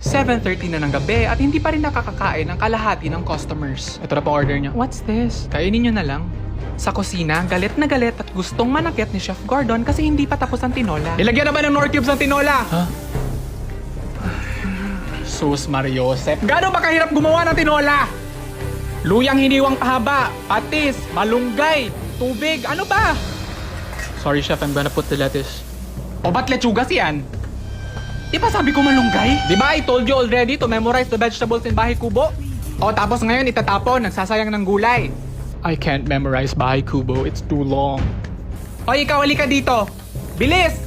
7:30 na ng gabi at hindi pa rin nakakakain ang kalahati ng customers. Ito na po order niya. What's this? Kainin niyo na lang. Sa kusina, galit na galit at gustong manakit ni Chef Gordon kasi hindi pa tapos ang tinola. Ilagyan na ba ng Nor Cubes ang tinola? Huh? Sus Mariosep. Gano'n ba kahirap gumawa ng tinola? Luyang hiniwang pahaba, patis, malunggay, tubig, ano ba? Sorry chef, I'm gonna put the lettuce. O ba't lechugas yan? Di ba sabi ko malunggay? Di ba I told you already to memorize the vegetables in Bahay Kubo? O tapos ngayon itatapon, nagsasayang ng gulay. I can't memorize Bahay Kubo, it's too long. O ikaw, halika dito. Bilis!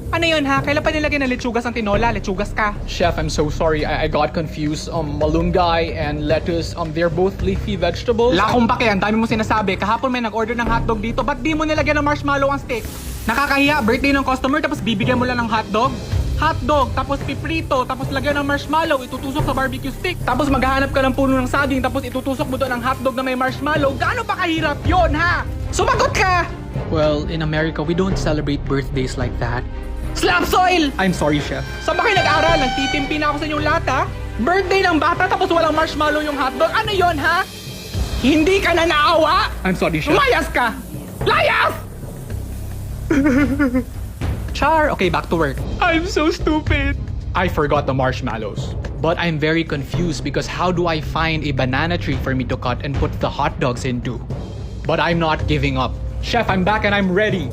Ano yun ha? Kailan pa nilagyan ng lechugas ang tinola? Lechugas ka. Chef, I'm so sorry. I got confused. Malunggay and lettuce, they're both leafy vegetables. Lakong pake, ang dami mo sinasabi. Kahapon may nag-order ng hotdog dito. Ba't di mo nilagyan ng marshmallow ang steak? Nakakahiya, birthday ng customer tapos bibigyan mo lang ng hotdog? Hotdog, tapos piprito, tapos lagyan ng marshmallow, itutusok sa barbecue stick. Tapos maghahanap ka ng puno ng saging, tapos itutusok mo doon ang hotdog na may marshmallow. Gaano ba kahirap yun, ha? Sumagot ka! Well, in America, we don't celebrate birthdays like that. Slap soil! I'm sorry, chef. Saan ba kayo nag-aral? Nagtitimpi na ako sa inyong lahat, ha? Birthday ng bata, tapos walang marshmallow yung hotdog. Ano yon ha? Hindi ka na naawa? I'm sorry, chef. Layas ka! Layas! Char, okay, back to work. I'm so stupid. I forgot the marshmallows. But I'm very confused because how do I find a banana tree for me to cut and put the hot dogs into? But I'm not giving up. Chef, I'm back and I'm ready.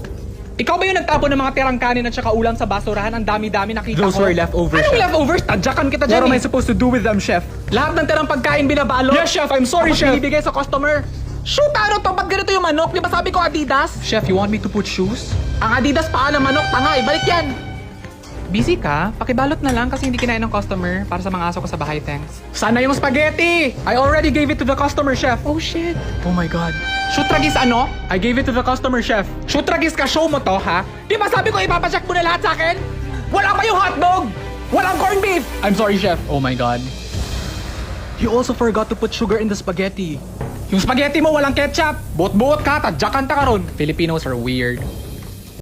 Ikaw ba yung nagtapon ng mga tirang kanin at saka ulam sa basurahan? Ang dami-dami nakita ko. Those were leftovers, Anong chef. leftovers? Tadyakan kita dyan. What am I supposed to do with them, chef? Lahat ng tirang pagkain binabalot. Yes, chef. I'm sorry, Tapos chef. binibigay sa customer. Shoot, ano to? Ba't ganito yung manok? Di ba sabi ko Adidas? Chef, you want me to put shoes? Ang Adidas paa ng manok, tanga, ibalik yan. Busy ka? Pakibalot na lang kasi hindi kinain ng customer para sa mga aso ko sa bahay, thanks. Sana yung spaghetti! I already gave it to the customer, chef. Oh shit. Oh my god. Shoot tragis ano? I gave it to the customer, chef. Shoot tragis ka, show mo to, ha? Di ba sabi ko ipapacheck mo na lahat sa akin? Wala pa yung hotdog! Walang corned beef! I'm sorry, chef. Oh my god. You also forgot to put sugar in the spaghetti. Yung spaghetti mo walang ketchup. Buot-buot ka, tadyakan ta karon. Filipinos are weird.